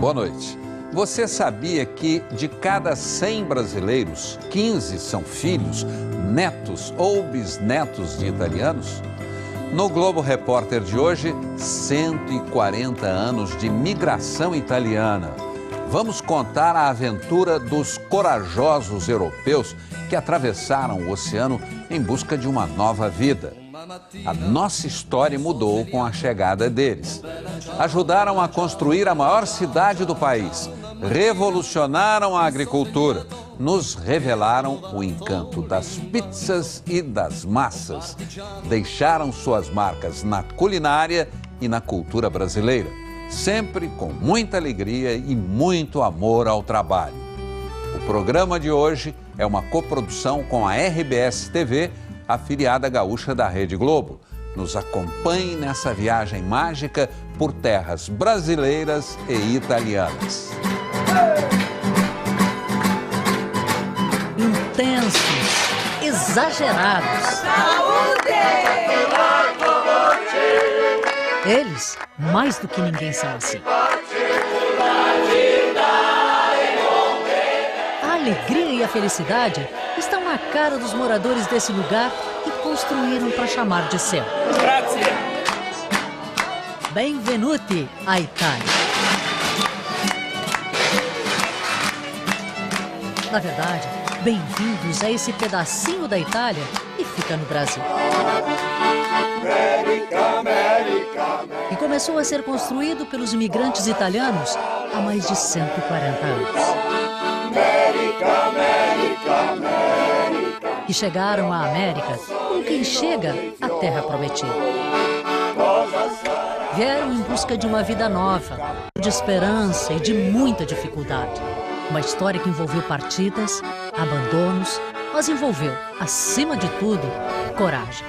Boa noite. Você sabia que de cada 100 brasileiros, 15 são filhos, netos ou bisnetos de italianos? No Globo Repórter de hoje, 140 anos de migração italiana. Vamos contar a aventura dos corajosos europeus que atravessaram o oceano em busca de uma nova vida. A nossa história mudou com a chegada deles. Ajudaram a construir a maior cidade do país, revolucionaram a agricultura, nos revelaram o encanto das pizzas e das massas, deixaram suas marcas na culinária e na cultura brasileira, sempre com muita alegria e muito amor ao trabalho. O programa de hoje é uma coprodução com a RBS TV, afiliada gaúcha da Rede Globo. Nos acompanhe nessa viagem mágica por terras brasileiras e italianas. Intensos, exagerados. Saúde! Eles, mais do que ninguém, são assim. A alegria e a felicidade estão na cara dos moradores desse lugar que construíram para chamar de seu. Grazie! Benvenuti à Itália. Na verdade, bem-vindos a esse pedacinho da Itália que fica no Brasil. E começou a ser construído pelos imigrantes italianos há mais de 140 anos. Que chegaram à América como quem chega à Terra Prometida. Vieram em busca de uma vida nova, de esperança e de muita dificuldade. Uma história que envolveu partidas, abandonos, mas envolveu, acima de tudo, coragem.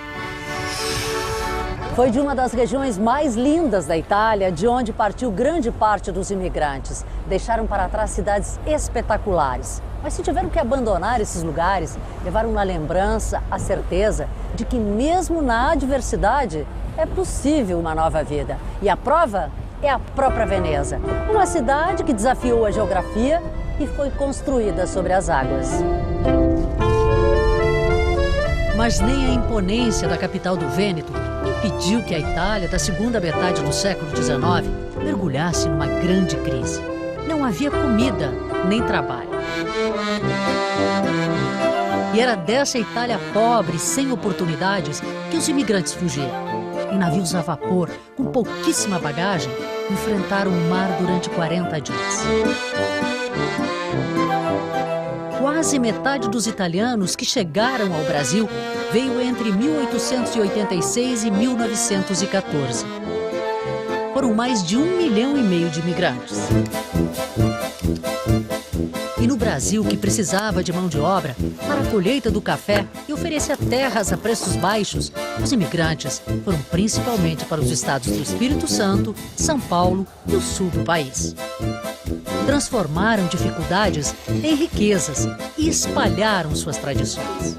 Foi de uma das regiões mais lindas da Itália, de onde partiu grande parte dos imigrantes. Deixaram para trás cidades espetaculares. Mas se tiveram que abandonar esses lugares, levaram na lembrança a certeza de que mesmo na adversidade é possível uma nova vida. E a prova é a própria Veneza, uma cidade que desafiou a geografia e foi construída sobre as águas. Mas nem a imponência da capital do Vêneto impediu que a Itália, da segunda metade do século XIX, mergulhasse numa grande crise. Não havia comida nem trabalho. E era dessa Itália pobre, sem oportunidades, que os imigrantes fugiram. Em navios a vapor, com pouquíssima bagagem, enfrentaram o mar durante 40 dias. Quase metade dos italianos que chegaram ao Brasil veio entre 1886 e 1914. Foram mais de 1,5 milhão de imigrantes. E no Brasil, que precisava de mão de obra para a colheita do café e oferecia terras a preços baixos, os imigrantes foram principalmente para os estados do Espírito Santo, São Paulo e o sul do país. Transformaram dificuldades em riquezas e espalharam suas tradições.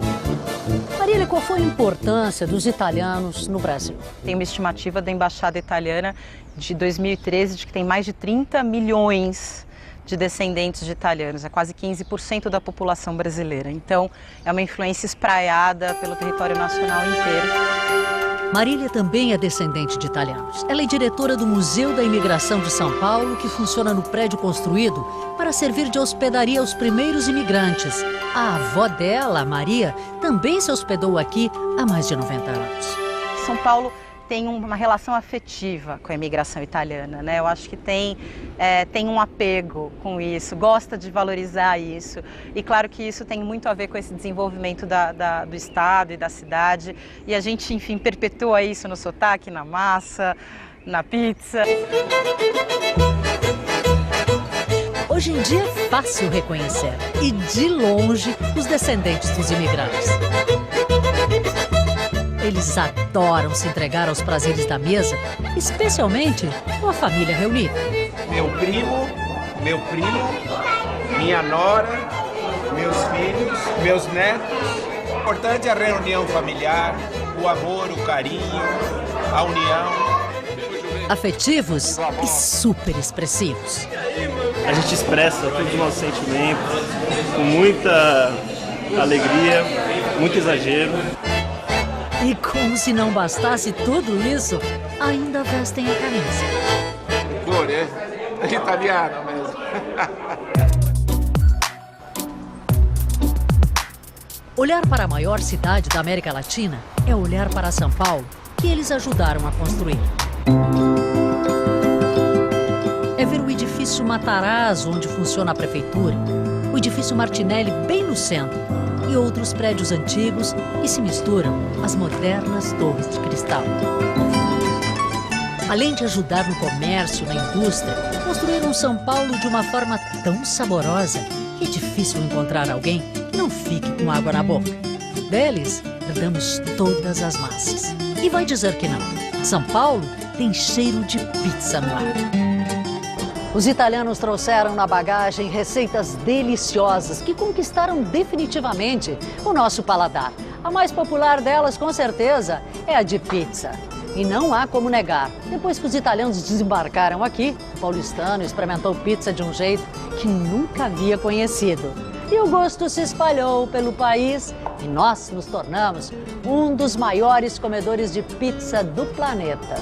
Marília, qual foi a importância dos italianos no Brasil? Tem uma estimativa da Embaixada Italiana de 2013 de que tem mais de 30 milhões de descendentes de italianos, é quase 15% da população brasileira. Então, é uma influência espraiada pelo território nacional inteiro. Marília também é descendente de italianos. Ela é diretora do Museu da Imigração de São Paulo, que funciona no prédio construído para servir de hospedaria aos primeiros imigrantes. A avó dela, Maria, também se hospedou aqui há mais de 90 anos. São Paulo tem uma relação afetiva com a imigração italiana, né? Eu acho que tem um apego com isso, gosta de valorizar isso. E claro que isso tem muito a ver com esse desenvolvimento do estado e da cidade. E a gente, enfim, perpetua isso no sotaque, na massa, na pizza. Hoje em dia é fácil reconhecer, e de longe, os descendentes dos imigrantes. Eles adoram se entregar aos prazeres da mesa, especialmente com a família reunida. Meu primo, minha nora, meus filhos, meus netos. O importante é a reunião familiar, o amor, o carinho, a união. Afetivos e super expressivos. a gente expressa todos os nossos sentimentos com muita alegria, muito exagero. E como se não bastasse tudo isso, ainda vestem a camisa. Glória, é italiano mesmo. Olhar para a maior cidade da América Latina é olhar para São Paulo, que eles ajudaram a construir. É ver o edifício Matarazzo, onde funciona a prefeitura, o edifício Martinelli, bem no centro, e outros prédios antigos que se misturam às modernas torres de cristal. Além de ajudar no comércio, na indústria, construíram São Paulo de uma forma tão saborosa que é difícil encontrar alguém que não fique com água na boca. Deles, herdamos todas as massas. E vai dizer que não. São Paulo tem cheiro de pizza no ar. Os italianos trouxeram na bagagem receitas deliciosas que conquistaram definitivamente o nosso paladar. A mais popular delas, com certeza, é a de pizza. E não há como negar. Depois que os italianos desembarcaram aqui, o paulistano experimentou pizza de um jeito que nunca havia conhecido. E o gosto se espalhou pelo país e nós nos tornamos um dos maiores comedores de pizza do planeta.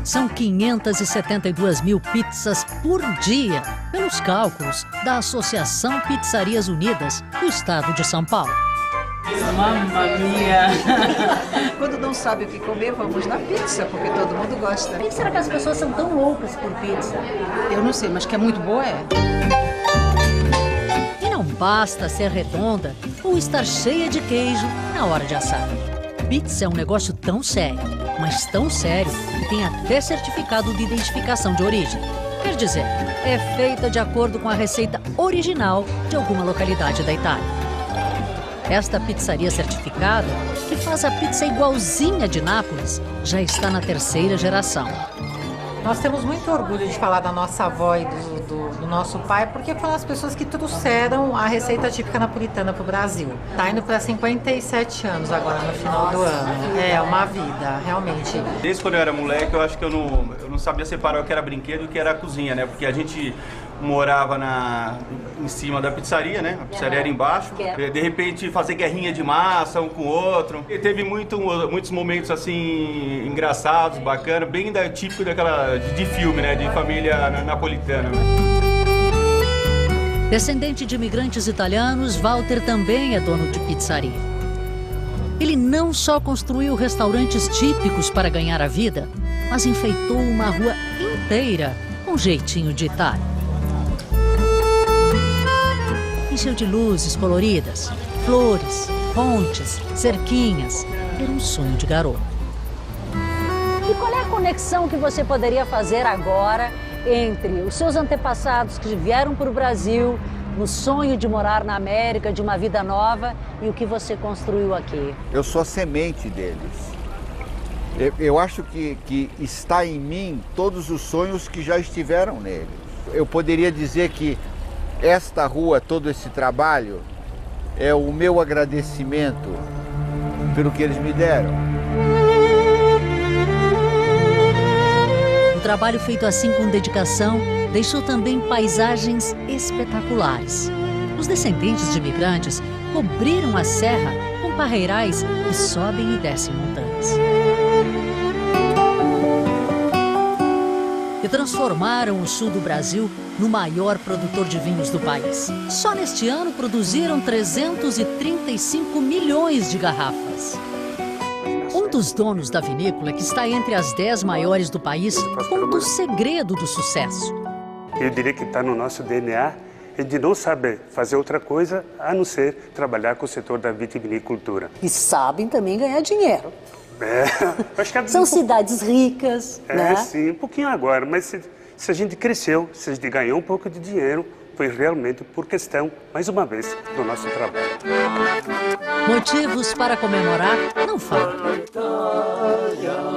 São 572 mil pizzas por dia, pelos cálculos da Associação Pizzarias Unidas do Estado de São Paulo. Mamma mia! Quando não sabe o que comer, vamos na pizza, porque todo mundo gosta. Por que será que as pessoas são tão loucas por pizza? Eu não sei, mas que é muito boa, é. E não basta ser redonda ou estar cheia de queijo na hora de assar. Pizza é um negócio tão sério, mas tão sério que tem até certificado de identificação de origem. Quer dizer, é feita de acordo com a receita original de alguma localidade da Itália. Esta pizzaria certificada, que faz a pizza igualzinha de Nápoles, já está na 3ª geração. Nós temos muito orgulho de falar da nossa avó e do nosso pai, porque foram as pessoas que trouxeram a receita típica napolitana para o Brasil. Está indo para 57 anos agora, no final do ano. É uma vida, realmente. Desde quando eu era moleque, eu acho que eu não sabia separar o que era brinquedo e o que era a cozinha, né? Porque a gente morava em cima da pizzaria, né? A pizzaria era embaixo. De repente, fazer guerrinha de massa um com o outro. E teve muitos momentos, assim, engraçados, bacanas, bem típico de filme, né? De família napolitana. Descendente de imigrantes italianos, Walter também é dono de pizzaria. Ele não só construiu restaurantes típicos para ganhar a vida, mas enfeitou uma rua inteira com jeitinho de Itália. Encheu de luzes coloridas, flores, pontes, cerquinhas. Era um sonho de garoto. E qual é a conexão que você poderia fazer agora entre os seus antepassados que vieram para o Brasil, no sonho de morar na América, de uma vida nova, e o que você construiu aqui? Eu sou a semente deles. Eu acho que está em mim todos os sonhos que já estiveram neles. Eu poderia dizer que esta rua, todo esse trabalho, é o meu agradecimento pelo que eles me deram. O trabalho feito assim com dedicação deixou também paisagens espetaculares. Os descendentes de imigrantes cobriram a serra com parreirais que sobem e descem montanhas. E transformaram o sul do Brasil no maior produtor de vinhos do país. Só neste ano produziram 335 milhões de garrafas. Um dos donos da vinícola, que está entre as 10 maiores do país, conta o segredo do sucesso. Eu diria que está no nosso DNA e de não saber fazer outra coisa a não ser trabalhar com o setor da vitivinicultura. E sabem também ganhar dinheiro. Acho que são cidades ricas, né? Sim, um pouquinho agora, mas se a gente cresceu, se a gente ganhou um pouco de dinheiro, foi realmente por questão, mais uma vez, do nosso trabalho. Motivos para comemorar não faltam.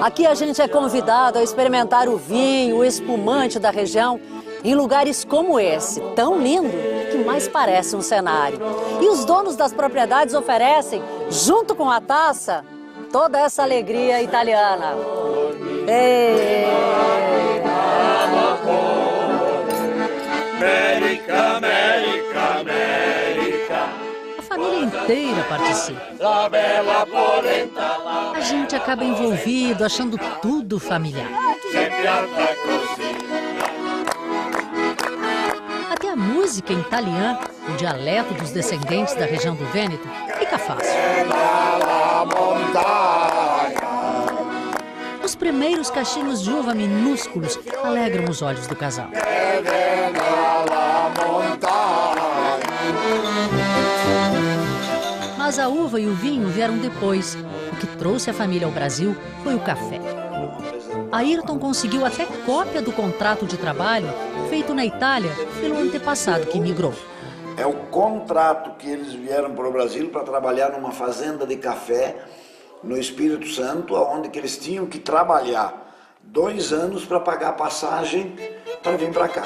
Aqui a gente é convidado a experimentar o vinho, o espumante da região, em lugares como esse, tão lindo, que mais parece um cenário. E os donos das propriedades oferecem, junto com a taça, toda essa alegria italiana. América, América, América. A família inteira participa. La bella polenta. A gente acaba envolvido, achando tudo familiar. Até a música em italiano, o dialeto dos descendentes da região do Vêneto, fica fácil. Os primeiros cachinhos de uva minúsculos alegram os olhos do casal. Mas a uva e o vinho vieram depois. O que trouxe a família ao Brasil foi o café. Ayrton conseguiu até cópia do contrato de trabalho feito na Itália pelo antepassado que migrou. É o contrato que eles vieram para o Brasil para trabalhar numa fazenda de café no Espírito Santo, onde que eles tinham que trabalhar 2 anos para pagar a passagem para vir para cá.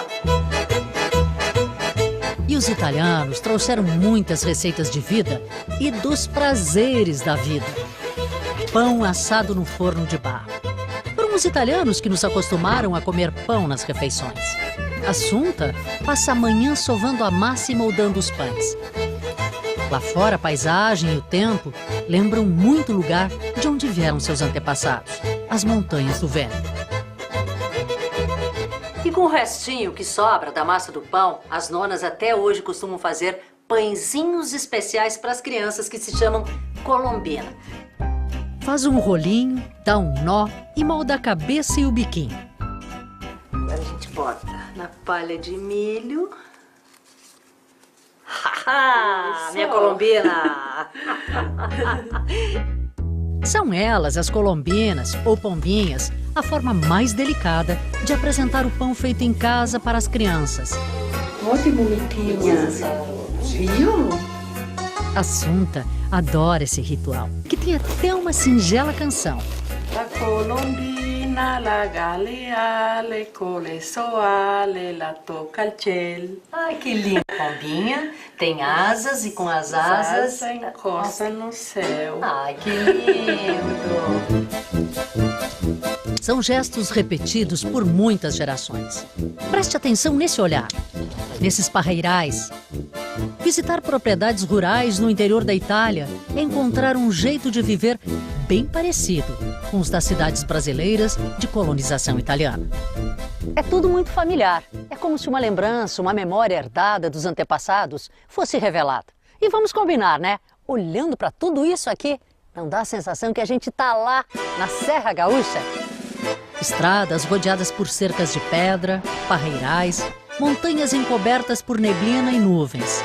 E os italianos trouxeram muitas receitas de vida e dos prazeres da vida. Pão assado no forno de barro. Foram os italianos que nos acostumaram a comer pão nas refeições. Assunta passa a manhã sovando a massa e moldando os pães. Lá fora, a paisagem e o tempo lembram muito o lugar de onde vieram seus antepassados, as montanhas do Vêneto. E com o restinho que sobra da massa do pão, as nonas até hoje costumam fazer pãezinhos especiais para as crianças que se chamam colombina. Faz um rolinho, dá um nó e molda a cabeça e o biquinho. Agora a gente bota na palha de milho. Minha colombina! São elas, as colombinas ou pombinhas, a forma mais delicada de apresentar o pão feito em casa para as crianças. Olha que bonitinha. Viu? Assunta adora esse ritual, que tem até uma singela canção. La colombina, la galeale, cole soale, la toca al cielo. Ai, que lindo! Pombinha tem asas e com as asas encosta no céu. Ai, que lindo! São gestos repetidos por muitas gerações. Preste atenção nesse olhar, nesses parreirais. Visitar propriedades rurais no interior da Itália é encontrar um jeito de viver bem parecido com os das cidades brasileiras de colonização italiana. É tudo muito familiar. É como se uma lembrança, uma memória herdada dos antepassados fosse revelada. E vamos combinar, né? Olhando para tudo isso aqui, não dá a sensação que a gente está lá na Serra Gaúcha? Estradas rodeadas por cercas de pedra, parreirais, montanhas encobertas por neblina e nuvens.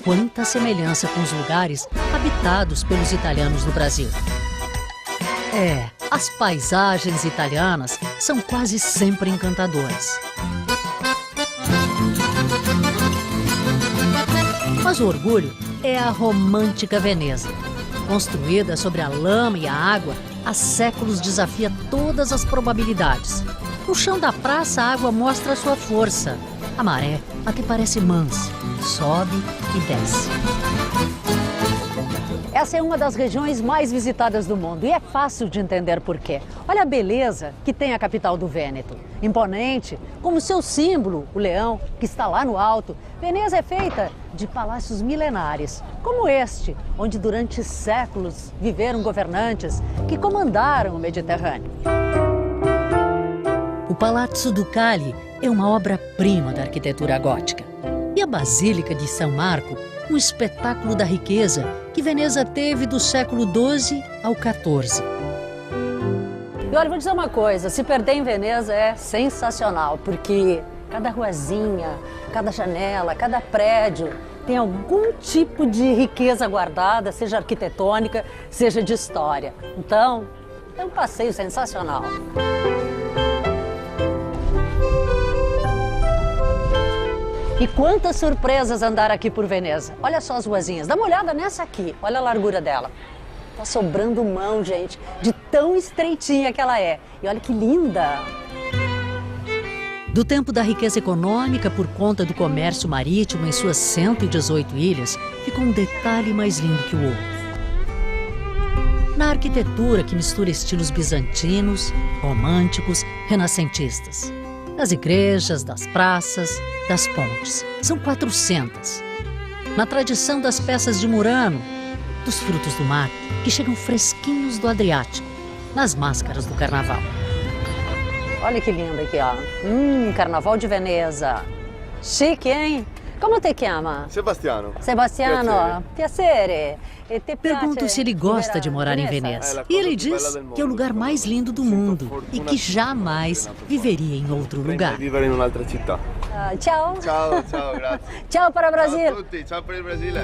Quanta semelhança com os lugares habitados pelos italianos no Brasil. As paisagens italianas são quase sempre encantadoras. Mas o orgulho é a romântica Veneza. Construída sobre a lama e a água, há séculos desafia todas as probabilidades. No chão da praça, a água mostra sua força. A maré até parece mansa, sobe e desce. Essa é uma das regiões mais visitadas do mundo e é fácil de entender por quê. Olha a beleza que tem a capital do Vêneto. Imponente, como seu símbolo, o leão, que está lá no alto. Veneza é feita de palácios milenares, como este, onde durante séculos viveram governantes que comandaram o Mediterrâneo. O Palazzo Ducali é uma obra-prima da arquitetura gótica. E a Basílica de São Marco, um espetáculo da riqueza que Veneza teve do século XII ao XIV. E olha, vou dizer uma coisa, se perder em Veneza é sensacional, porque cada ruazinha, cada janela, cada prédio tem algum tipo de riqueza guardada, seja arquitetônica, seja de história. Então, é um passeio sensacional. E quantas surpresas andar aqui por Veneza. Olha só as ruazinhas, dá uma olhada nessa aqui, olha a largura dela. Tá sobrando mão, gente, de tão estreitinha que ela é. E olha que linda! Do tempo da riqueza econômica por conta do comércio marítimo em suas 118 ilhas, ficou um detalhe mais lindo que o outro. Na arquitetura que mistura estilos bizantinos, românticos, renascentistas. Das igrejas, das praças, das pontes. São 400. Na tradição das peças de Murano, dos frutos do mar, que chegam fresquinhos do Adriático, nas máscaras do carnaval. Olha que lindo aqui, ó. Carnaval de Veneza. Chique, hein? Como te chama? Sebastiano. Sebastiano, piacere. Pergunto se ele gosta de morar em Veneza. E ele diz que é o lugar mais lindo do mundo e que jamais viveria em outro lugar. Vivere in un'altra città. Tchau. Ciao, grazie. Tchau para o Brasil. Ciao a tutti, ciao per il Brasile.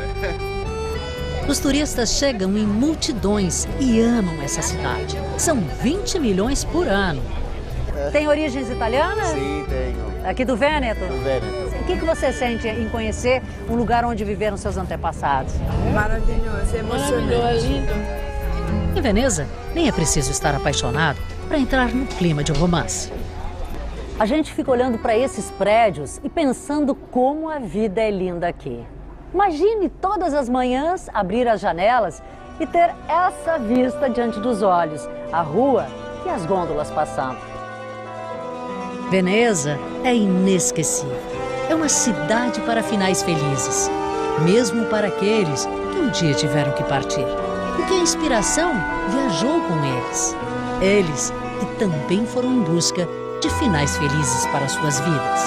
Os turistas chegam em multidões e amam essa cidade. São 20 milhões por ano. Tem origens italianas? Sim, tenho. Aqui do Vêneto? Do Vêneto. O que você sente em conhecer um lugar onde viveram seus antepassados? Maravilhoso, emocionante. Em Veneza, nem é preciso estar apaixonado para entrar no clima de romance. A gente fica olhando para esses prédios e pensando como a vida é linda aqui. Imagine todas as manhãs abrir as janelas e ter essa vista diante dos olhos, a rua e as gôndolas passando. Veneza é inesquecível. É uma cidade para finais felizes, mesmo para aqueles que um dia tiveram que partir. Porque a inspiração viajou com eles. Eles que também foram em busca de finais felizes para suas vidas.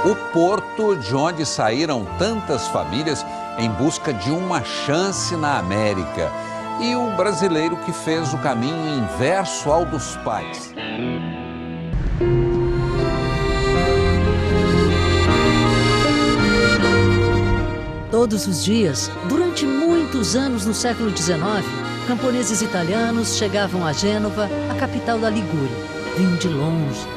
O porto de onde saíram tantas famílias em busca de uma chance na América. E o brasileiro que fez o caminho inverso ao dos pais. Todos os dias, durante muitos anos no século XIX, camponeses italianos chegavam a Gênova, a capital da Ligúria. Vinham de longe.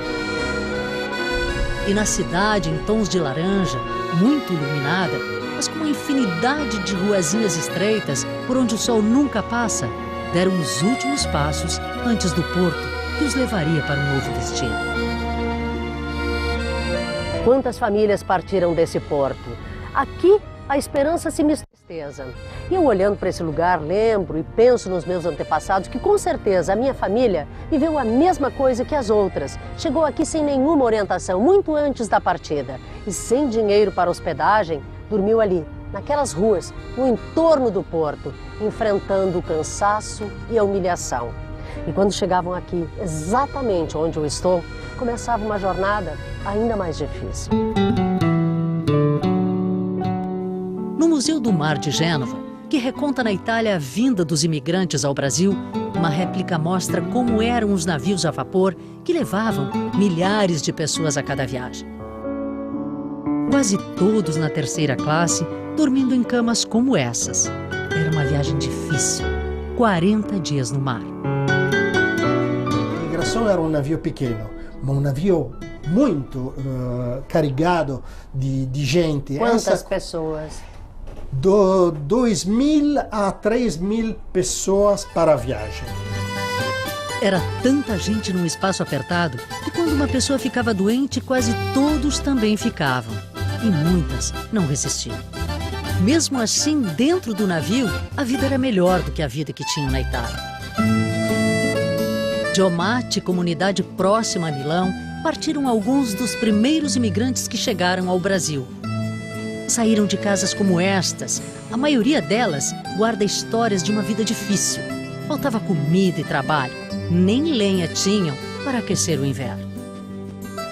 E na cidade, em tons de laranja, muito iluminada, mas com uma infinidade de ruazinhas estreitas por onde o sol nunca passa, deram os últimos passos antes do porto que os levaria para um novo destino. Quantas famílias partiram desse porto? Aqui a esperança se mistura com tristeza. E eu olhando para esse lugar lembro e penso nos meus antepassados que com certeza a minha família viveu a mesma coisa que as outras. Chegou aqui sem nenhuma orientação, muito antes da partida. E sem dinheiro para hospedagem, dormiu ali, naquelas ruas, no entorno do porto, enfrentando o cansaço e a humilhação. E quando chegavam aqui, exatamente onde eu estou, começava uma jornada ainda mais difícil. No Museu do Mar de Gênova, que reconta na Itália a vinda dos imigrantes ao Brasil, uma réplica mostra como eram os navios a vapor que levavam milhares de pessoas a cada viagem. Quase todos na terceira classe, dormindo em camas como essas. Era uma viagem difícil, 40 dias no mar. A migração era um navio pequeno, mas um navio muito carregado de gente. Quantas pessoas? 2.000 a 3.000 pessoas para a viagem. Era tanta gente num espaço apertado que quando uma pessoa ficava doente, quase todos também ficavam. E muitas não resistiam. Mesmo assim, dentro do navio, a vida era melhor do que a vida que tinham na Itália. De Omate, comunidade próxima a Milão, partiram alguns dos primeiros imigrantes que chegaram ao Brasil. Saíram de casas como estas. A maioria delas guarda histórias de uma vida difícil. Faltava comida e trabalho. Nem lenha tinham para aquecer o inverno.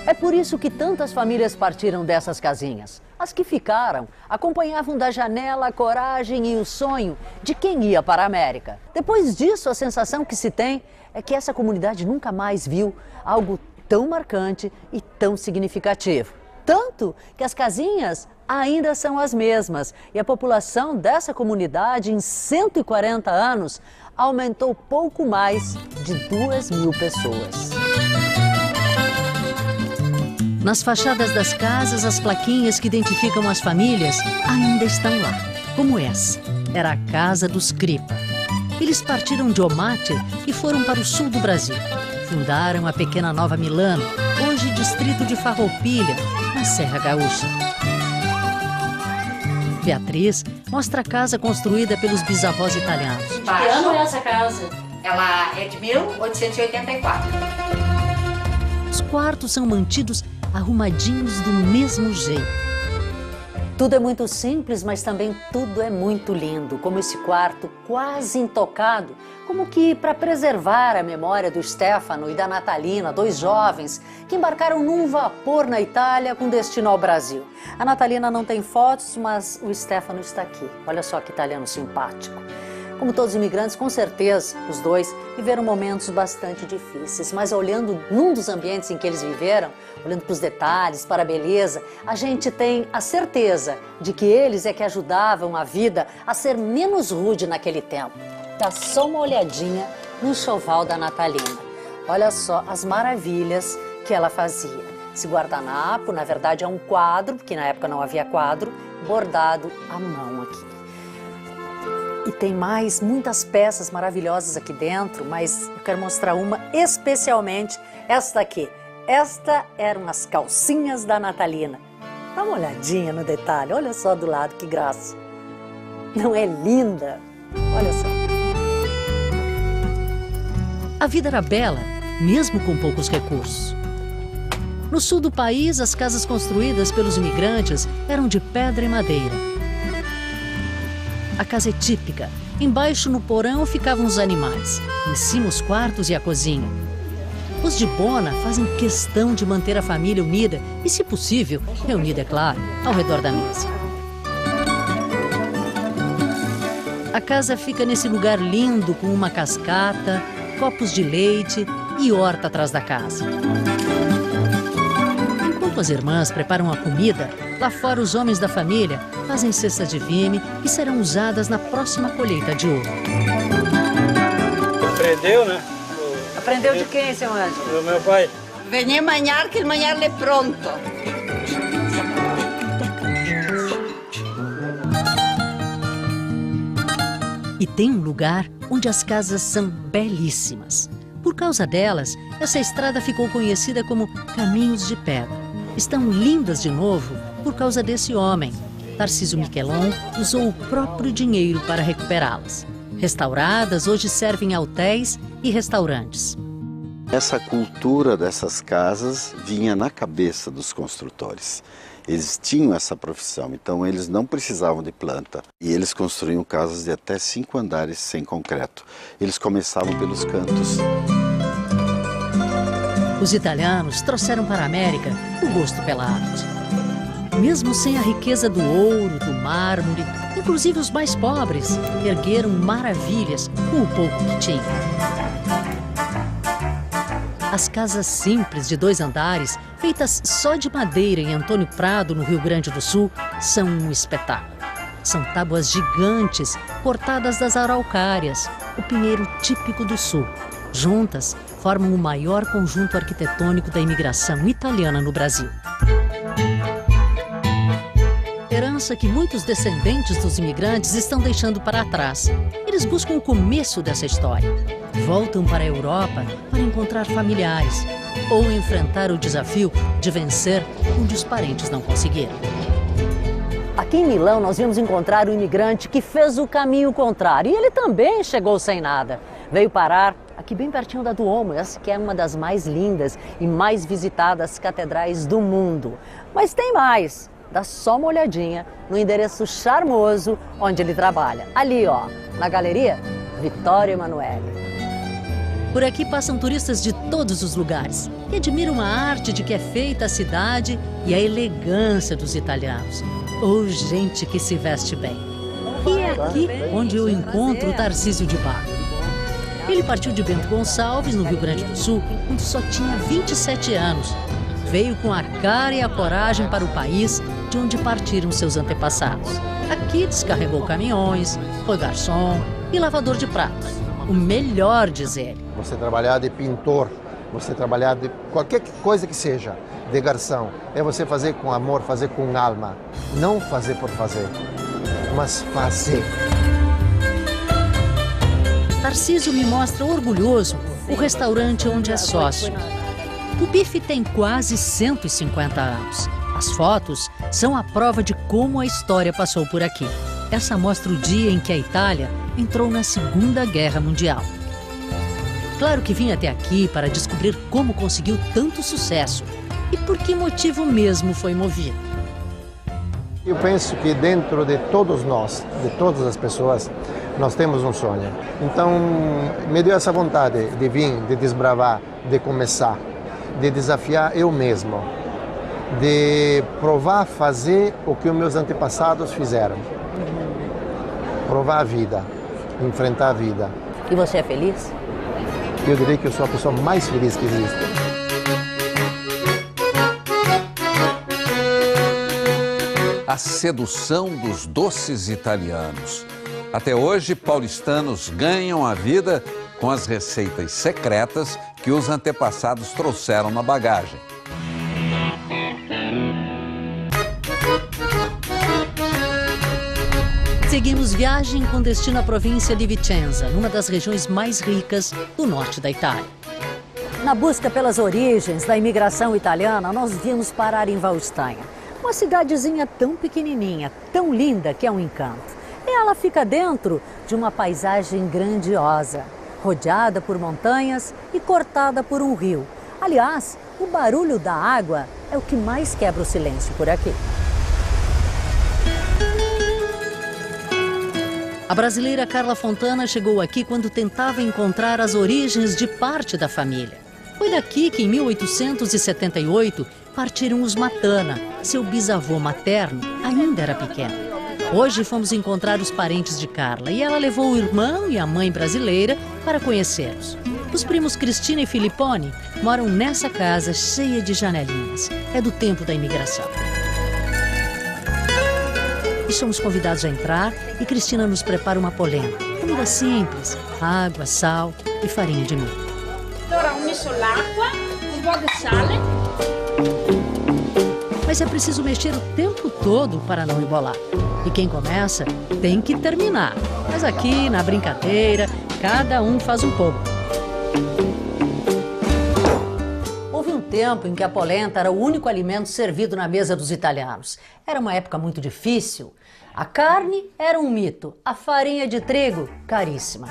É por isso que tantas famílias partiram dessas casinhas. As que ficaram acompanhavam da janela a coragem e o sonho de quem ia para a América. Depois disso, a sensação que se tem é que essa comunidade nunca mais viu algo tão marcante e tão significativo. Tanto que as casinhas ainda são as mesmas e a população dessa comunidade em 140 anos aumentou pouco mais de 2.000 pessoas. Nas fachadas das casas, as plaquinhas que identificam as famílias ainda estão lá, como essa. Era a casa dos Cripa. Eles partiram de Omate e foram para o sul do Brasil. Fundaram a pequena Nova Milano, hoje distrito de Farroupilha, na Serra Gaúcha. Beatriz mostra a casa construída pelos bisavós italianos. Que ano é essa casa? Ela é de 1884. Os quartos são mantidos arrumadinhos do mesmo jeito. Tudo é muito simples, mas também tudo é muito lindo, como esse quarto quase intocado, como que para preservar a memória do Stefano e da Natalina, dois jovens que embarcaram num vapor na Itália com destino ao Brasil. A Natalina não tem fotos, mas o Stefano está aqui. Olha só que italiano simpático. Como todos os imigrantes, com certeza, os dois viveram momentos bastante difíceis, mas olhando num dos ambientes em que eles viveram, olhando para os detalhes, para a beleza, a gente tem a certeza de que eles é que ajudavam a vida a ser menos rude naquele tempo. Dá só uma olhadinha no enxoval da Natalina. Olha só as maravilhas que ela fazia. Esse guardanapo, na verdade, é um quadro, porque na época não havia quadro, bordado à mão aqui. E tem muitas peças maravilhosas aqui dentro, mas eu quero mostrar uma especialmente, esta aqui. Esta eram as calcinhas da Natalina. Dá uma olhadinha no detalhe, olha só do lado, que graça. Não é linda? Olha só. A vida era bela, mesmo com poucos recursos. No sul do país, as casas construídas pelos imigrantes eram de pedra e madeira. A casa é típica. Embaixo, no porão, ficavam os animais. Em cima, os quartos e a cozinha. Os de Bona fazem questão de manter a família unida e, se possível, reunida, é claro, ao redor da mesa. A casa fica nesse lugar lindo, com uma cascata, copos de leite e horta atrás da casa. Enquanto as irmãs preparam a comida, lá fora os homens da família fazem cestas de vime que serão usadas na próxima colheita de ouro. Aprendeu, né? Aprendeu de quem, seu Anjo? Do meu pai. Venha manhar, que amanhã é pronto. E tem um lugar onde as casas são belíssimas. Por causa delas, essa estrada ficou conhecida como Caminhos de Pedra. Estão lindas de novo por causa desse homem. Tarcísio Miquelon usou o próprio dinheiro para recuperá-las. Restauradas, hoje servem a hotéis e restaurantes. Essa cultura dessas casas vinha na cabeça dos construtores. Eles tinham essa profissão, então eles não precisavam de planta. E eles construíam casas de até 5 andares sem concreto. Eles começavam pelos cantos. Os italianos trouxeram para a América o gosto pela arte. Mesmo sem a riqueza do ouro, do mármore, inclusive os mais pobres ergueram maravilhas com o pouco que tinham. As casas simples de 2 andares, feitas só de madeira em Antônio Prado, no Rio Grande do Sul, são um espetáculo. São tábuas gigantes, cortadas das araucárias, o pinheiro típico do Sul. Juntas, formam o maior conjunto arquitetônico da imigração italiana no Brasil. Herança que muitos descendentes dos imigrantes estão deixando para trás. Eles buscam o começo dessa história. Voltam para a Europa para encontrar familiares ou enfrentar o desafio de vencer onde os parentes não conseguiram. Aqui em Milão, nós vimos encontrar um imigrante que fez o caminho contrário. E ele também chegou sem nada. Veio parar aqui bem pertinho da Duomo, essa que é uma das mais lindas e mais visitadas catedrais do mundo. Mas tem mais. Dá só uma olhadinha no endereço charmoso onde ele trabalha. Ali, ó, na galeria Vittorio Emanuele. Por aqui passam turistas de todos os lugares que admiram a arte de que é feita a cidade e a elegância dos italianos. Ou gente que se veste bem. E é aqui onde eu encontro o Tarcísio de Barro. Ele partiu de Bento Gonçalves, no Rio Grande do Sul, quando só tinha 27 anos. Veio com a cara e a coragem para o país de onde partiram seus antepassados. Aqui descarregou caminhões, foi garçom e lavador de pratos. O melhor, diz ele. Você trabalhar de pintor, você trabalhar de qualquer coisa que seja, de garçom, é você fazer com amor, fazer com alma. Não fazer por fazer, mas fazer. Tarcísio me mostra orgulhoso o restaurante onde é sócio. O bife tem quase 150 anos. As fotos são a prova de como a história passou por aqui. Essa mostra o dia em que a Itália entrou na Segunda Guerra Mundial. Claro que vim até aqui para descobrir como conseguiu tanto sucesso e por que motivo mesmo foi movido. Eu penso que dentro de todos nós, de todas as pessoas, nós temos um sonho. Então, me deu essa vontade de vir, de desbravar, de começar, de desafiar eu mesmo, de provar fazer o que os meus antepassados fizeram. Provar a vida, enfrentar a vida. E você é feliz? Eu diria que eu sou a pessoa mais feliz que existe. A sedução dos doces italianos. Até hoje, paulistanos ganham a vida com as receitas secretas que os antepassados trouxeram na bagagem. Seguimos viagem com destino à província de Vicenza, numa das regiões mais ricas do norte da Itália. Na busca pelas origens da imigração italiana, nós viemos parar em Valstanha, uma cidadezinha tão pequenininha, tão linda que é um encanto. E ela fica dentro de uma paisagem grandiosa, rodeada por montanhas e cortada por um rio. Aliás, o barulho da água é o que mais quebra o silêncio por aqui. A brasileira Carla Fontana chegou aqui quando tentava encontrar as origens de parte da família. Foi daqui que, em 1878, partiram os Matana. Seu bisavô materno ainda era pequeno. Hoje fomos encontrar os parentes de Carla e ela levou o irmão e a mãe brasileira para conhecê-los. Os primos Cristina e Filippone moram nessa casa cheia de janelinhas. É do tempo da imigração. E somos convidados a entrar e Cristina nos prepara uma polenta. Comida simples, água, sal e farinha de milho. Agora ho messo l'acqua, um pouco de sale. Mas é preciso mexer o tempo todo para não embolar. E quem começa tem que terminar. Mas aqui, na brincadeira, cada um faz um pouco. Houve um tempo em que a polenta era o único alimento servido na mesa dos italianos. Era uma época muito difícil. A carne era um mito, a farinha de trigo, caríssima.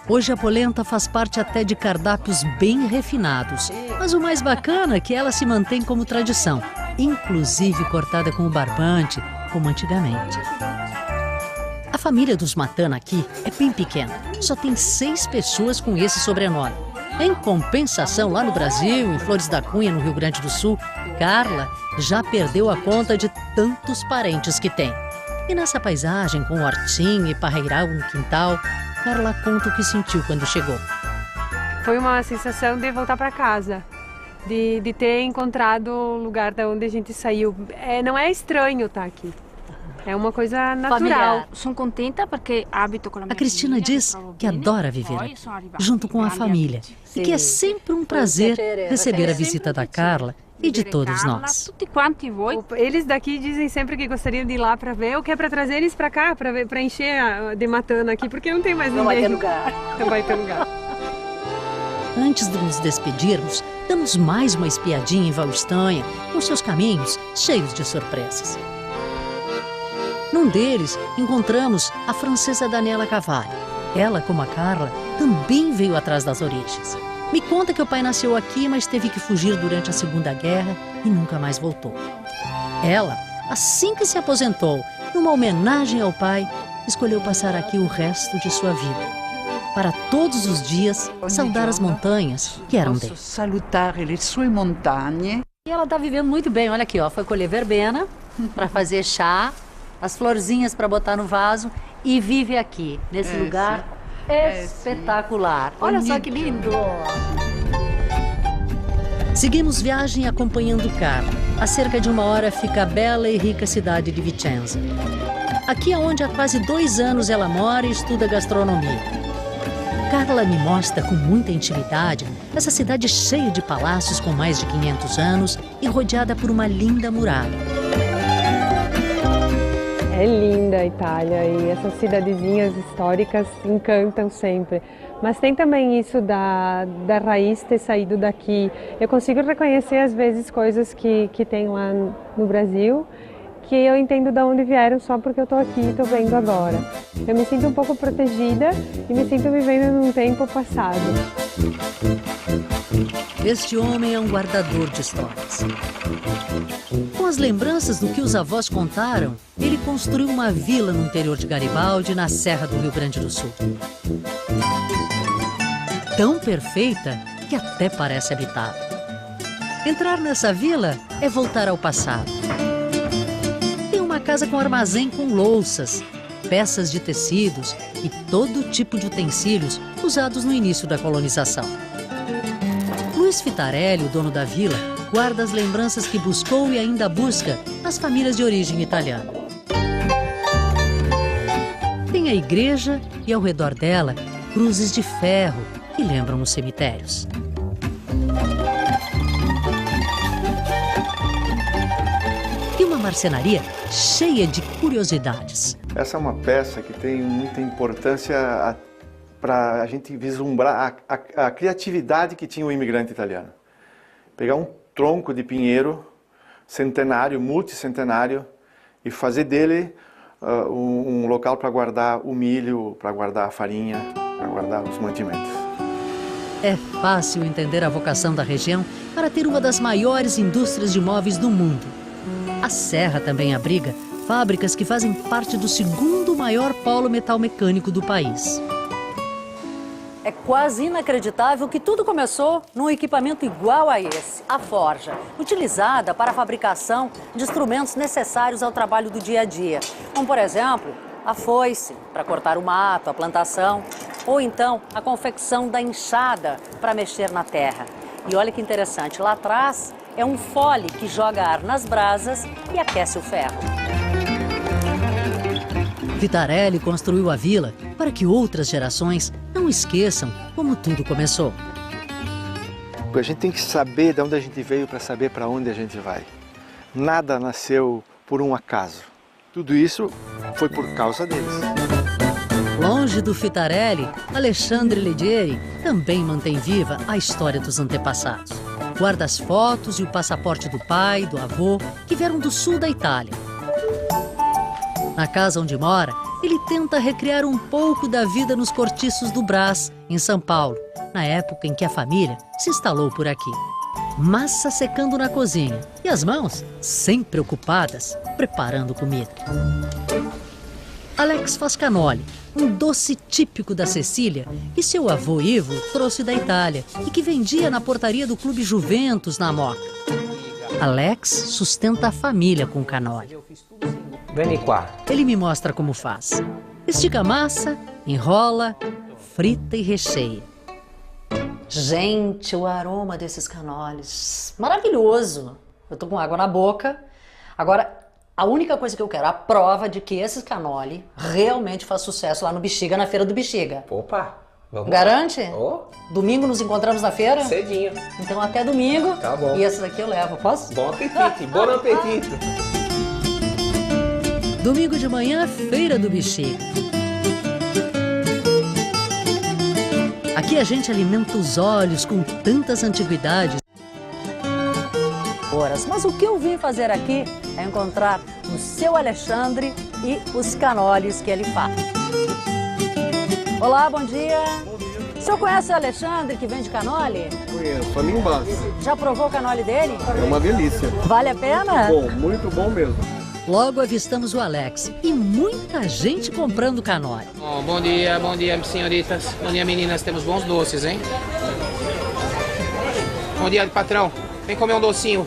Hoje a polenta faz parte até de cardápios bem refinados. Mas o mais bacana é que ela se mantém como tradição, inclusive cortada com o barbante, como antigamente. A família dos Matana aqui é bem pequena, só tem 6 pessoas com esse sobrenome. Em compensação, lá no Brasil, em Flores da Cunha, no Rio Grande do Sul, Carla já perdeu a conta de tantos parentes que tem. E nessa paisagem, com hortinha e parreiral no quintal, Carla conta o que sentiu quando chegou. Foi uma sensação de voltar para casa, de ter encontrado o lugar da onde a gente saiu. Não é estranho estar aqui. É uma coisa natural. Sou contenta porque habito com a minha. A Cristina diz que adora viver aqui, junto com a família, e que é sempre um prazer receber a visita da Carla e de todos nós. Eles daqui dizem sempre que gostariam de ir lá para ver, ou que é para trazer eles para cá, para encher de Matana aqui, porque não tem mais ninguém. Não vai ter lugar. Não vai ter lugar. Antes de nos despedirmos, damos mais uma espiadinha em Valstanha, com seus caminhos cheios de surpresas. Num deles, encontramos a francesa Daniela Cavalli. Ela, como a Carla, também veio atrás das origens. Me conta que o pai nasceu aqui, mas teve que fugir durante a Segunda Guerra e nunca mais voltou. Ela, assim que se aposentou, numa homenagem ao pai, escolheu passar aqui o resto de sua vida. Para todos os dias, saudar as montanhas que eram dele. Salutar le sue montagne. E ela está vivendo muito bem, olha aqui, ó, foi colher verbena para fazer chá, as florzinhas para botar no vaso e vive aqui, nesse lugar espetacular. Olha só que lindo! Seguimos viagem acompanhando Carla. A cerca de 1 hora fica a bela e rica cidade de Vicenza. Aqui é onde há quase 2 anos ela mora e estuda gastronomia. Carla me mostra com muita intimidade essa cidade cheia de palácios com mais de 500 anos e rodeada por uma linda muralha. É linda a Itália e essas cidadezinhas históricas encantam sempre. Mas tem também isso da raiz ter saído daqui. Eu consigo reconhecer às vezes coisas que tem lá no Brasil, que eu entendo de onde vieram só porque eu estou aqui e estou vendo agora. Eu me sinto um pouco protegida e me sinto vivendo num tempo passado. Este homem é um guardador de histórias. Com as lembranças do que os avós contaram, ele construiu uma vila no interior de Garibaldi, na Serra do Rio Grande do Sul. Tão perfeita que até parece habitável. Entrar nessa vila é voltar ao passado. Tem uma casa com armazém com louças, peças de tecidos e todo tipo de utensílios usados no início da colonização. Luiz Fitarelli, o dono da vila, guarda as lembranças que buscou e ainda busca nas famílias de origem italiana. Tem a igreja e, ao redor dela, cruzes de ferro que lembram os cemitérios. E uma marcenaria cheia de curiosidades. Essa é uma peça que tem muita importância para a gente vislumbrar a criatividade que tinha o imigrante italiano. Pegar um tronco de pinheiro centenário, multicentenário, e fazer dele um local para guardar o milho, para guardar a farinha, para guardar os mantimentos. É fácil entender a vocação da região para ter uma das maiores indústrias de móveis do mundo. A Serra também abriga fábricas que fazem parte do segundo maior polo metal-mecânico do país. É quase inacreditável que tudo começou num equipamento igual a esse, a forja, utilizada para a fabricação de instrumentos necessários ao trabalho do dia a dia, como, por exemplo, a foice para cortar o mato, a plantação, ou então a confecção da enxada para mexer na terra. E olha que interessante, lá atrás é um fole que joga ar nas brasas e aquece o ferro. Fitarelli construiu a vila para que outras gerações não esqueçam como tudo começou. A gente tem que saber de onde a gente veio para saber para onde a gente vai. Nada nasceu por um acaso. Tudo isso foi por causa deles. Longe do Fitarelli, Alexandre Leggeri também mantém viva a história dos antepassados. Guarda as fotos e o passaporte do pai, do avô, que vieram do sul da Itália. Na casa onde mora, ele tenta recriar um pouco da vida nos cortiços do Brás, em São Paulo, na época em que a família se instalou por aqui. Massa secando na cozinha e as mãos sempre ocupadas, preparando comida. Alex faz cannoli, um doce típico da Sicília que seu avô Ivo trouxe da Itália e que vendia na portaria do Clube Juventus, na Moca. Alex sustenta a família com cannoli. Vem cá. Ele me mostra como faz. Estica a massa, enrola, frita e recheia. Gente, o aroma desses cannolis, maravilhoso. Eu tô com água na boca. Agora, a única coisa que eu quero, a prova de que esse cannoli realmente faz sucesso lá no Bexiga, na Feira do Bexiga. Opa, vamos Garante? lá. Oh. Domingo nos encontramos na feira? Cedinho. Então até domingo. Tá bom. E esse daqui eu levo, posso? Bom apetite, bom apetite. Domingo de manhã, Feira do Bexiga. Aqui a gente alimenta os olhos com tantas antiguidades. Mas o que eu vim fazer aqui é encontrar o seu Alexandre e os cannolis que ele faz. Olá, bom dia. Bom dia. O senhor conhece o Alexandre que vende cannoli? Conheço, ali embaixo. Já provou o cannoli dele? É uma delícia. Vale a pena? Muito bom mesmo. Logo avistamos o Alex e muita gente comprando cannoli. Bom dia, senhoritas. Bom dia, meninas. Temos bons doces, hein? Bom dia, patrão. Vem comer um docinho.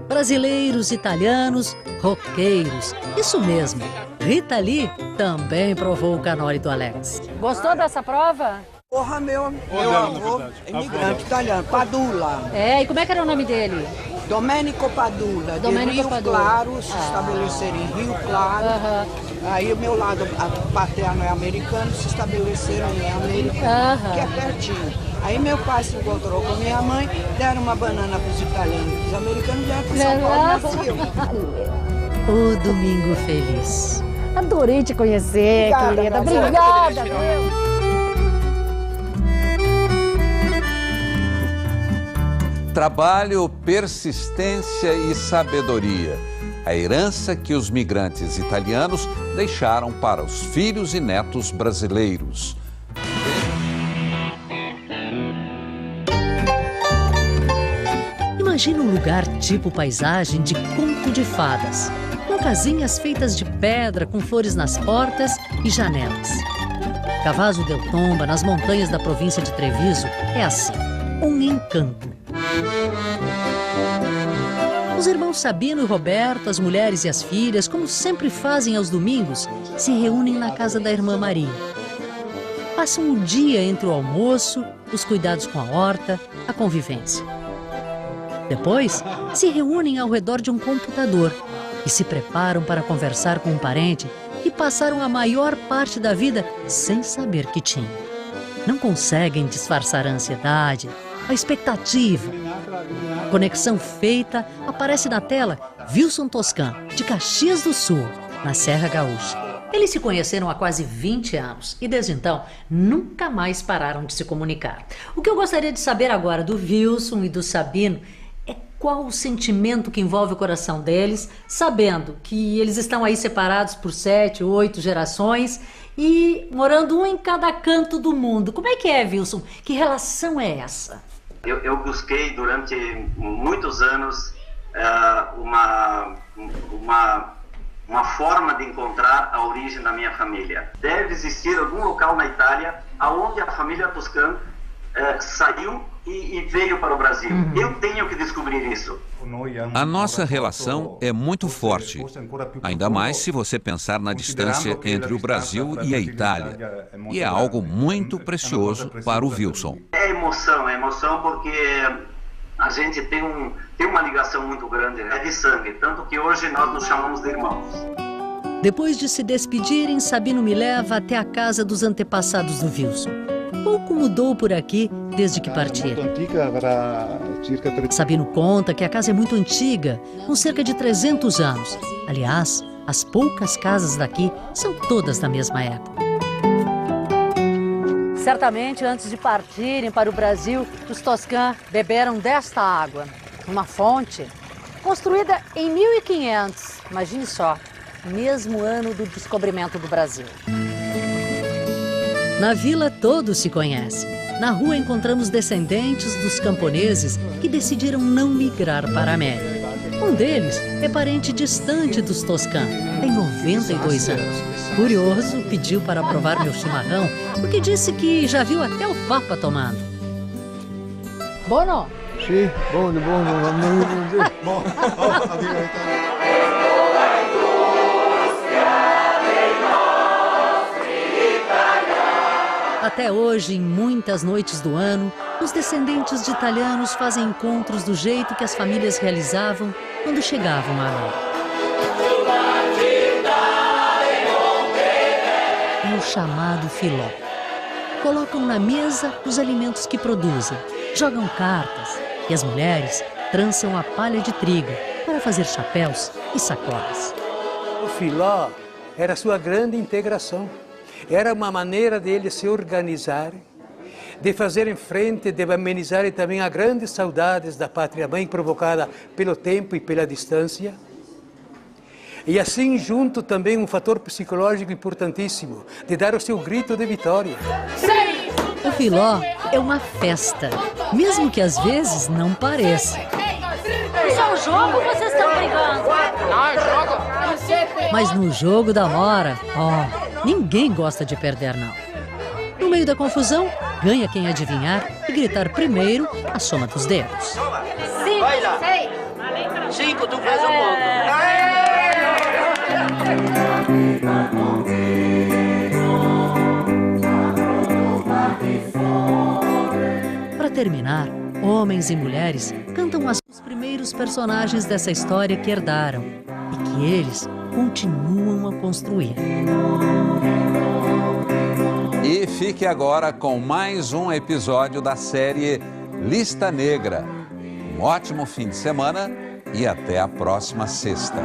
Brasileiros, italianos, roqueiros. Isso mesmo. Rita Lee também provou o cannoli do Alex. Gostou dessa prova? Porra, meu avô é imigrante italiano, Padula. É, e como é que era o nome dele? Domenico Padula, Domenico de Rio Padula. Claro, se estabeleceram em Rio Claro. Aí o meu lado paterno é americano, se estabeleceram em América, que é pertinho. Aí meu pai se encontrou com minha mãe, deram uma banana para os italianos, os americanos deram para São Paulo, nasceu. O Domingo Feliz. Adorei te conhecer, querida. Obrigada. Trabalho, persistência e sabedoria. A herança que os migrantes italianos deixaram para os filhos e netos brasileiros. Imagina um lugar tipo paisagem de conto de fadas, com casinhas feitas de pedra com flores nas portas e janelas. Cavaso del Tomba, nas montanhas da província de Treviso, é assim, um encanto. Os irmãos Sabino e Roberto, as mulheres e as filhas, como sempre fazem aos domingos, se reúnem na casa da irmã Maria. Passam o dia entre o almoço, os cuidados com a horta, a convivência. Depois, se reúnem ao redor de um computador e se preparam para conversar com um parente que passaram a maior parte da vida sem saber que tinham. Não conseguem disfarçar a ansiedade, a expectativa. A conexão feita, aparece na tela Wilson Toscan, de Caxias do Sul, na Serra Gaúcha. Eles se conheceram há quase 20 anos e desde então nunca mais pararam de se comunicar. O que eu gostaria de saber agora do Wilson e do Sabino é qual o sentimento que envolve o coração deles, sabendo que eles estão aí separados por 7, 8 gerações e morando um em cada canto do mundo. Como é que é, Wilson? Que relação é essa? Eu busquei durante muitos anos uma forma de encontrar a origem da minha família. Deve existir algum local na Itália onde a família Toscan saiu e veio para o Brasil. Eu tenho que descobrir isso. A nossa relação é muito forte, ainda mais se você pensar na distância entre o Brasil e a Itália. E é algo muito precioso para o Wilson. É emoção porque a gente tem uma ligação muito grande, é de sangue, tanto que hoje nós nos chamamos de irmãos. Depois de se despedirem, Sabino me leva até a casa dos antepassados do Wilson. Pouco mudou por aqui desde que partiram. Sabino conta que a casa é muito antiga, com cerca de 300 anos. Aliás, as poucas casas daqui são todas da mesma época. Certamente, antes de partirem para o Brasil, os Toscan beberam desta água, uma fonte construída em 1500. Imagine só, mesmo ano do descobrimento do Brasil. Na vila todos se conhecem. Na rua encontramos descendentes dos camponeses que decidiram não migrar para a América. Um deles é parente distante dos Toscan, tem 92 anos. Curioso, pediu para provar meu chimarrão, porque disse que já viu até o Papa tomando. Buono? Sì, buono. Até hoje, em muitas noites do ano, os descendentes de italianos fazem encontros do jeito que as famílias realizavam quando chegavam à América. É o chamado filó. Colocam na mesa os alimentos que produzem, jogam cartas e as mulheres trançam a palha de trigo para fazer chapéus e sacolas. O filó era a sua grande integração. Era uma maneira deles se organizarem, de fazerem frente, de amenizarem também as grandes saudades da pátria-mãe provocada pelo tempo e pela distância. E assim, junto também um fator psicológico importantíssimo, de dar o seu grito de vitória. O filó é uma festa, mesmo que às vezes não pareça. Isso é um jogo ou vocês estão brigando? Não, é jogo. Mas no jogo da Mora, ninguém gosta de perder, não. No meio da confusão, ganha quem adivinhar e gritar primeiro a soma dos dedos. 5, 6. 5, tu fez um ponto. Para terminar, homens e mulheres cantam os primeiros personagens dessa história que herdaram e que eles continuam a construir. E fique agora com mais um episódio da série Lista Negra. Um ótimo fim de semana e até a próxima sexta.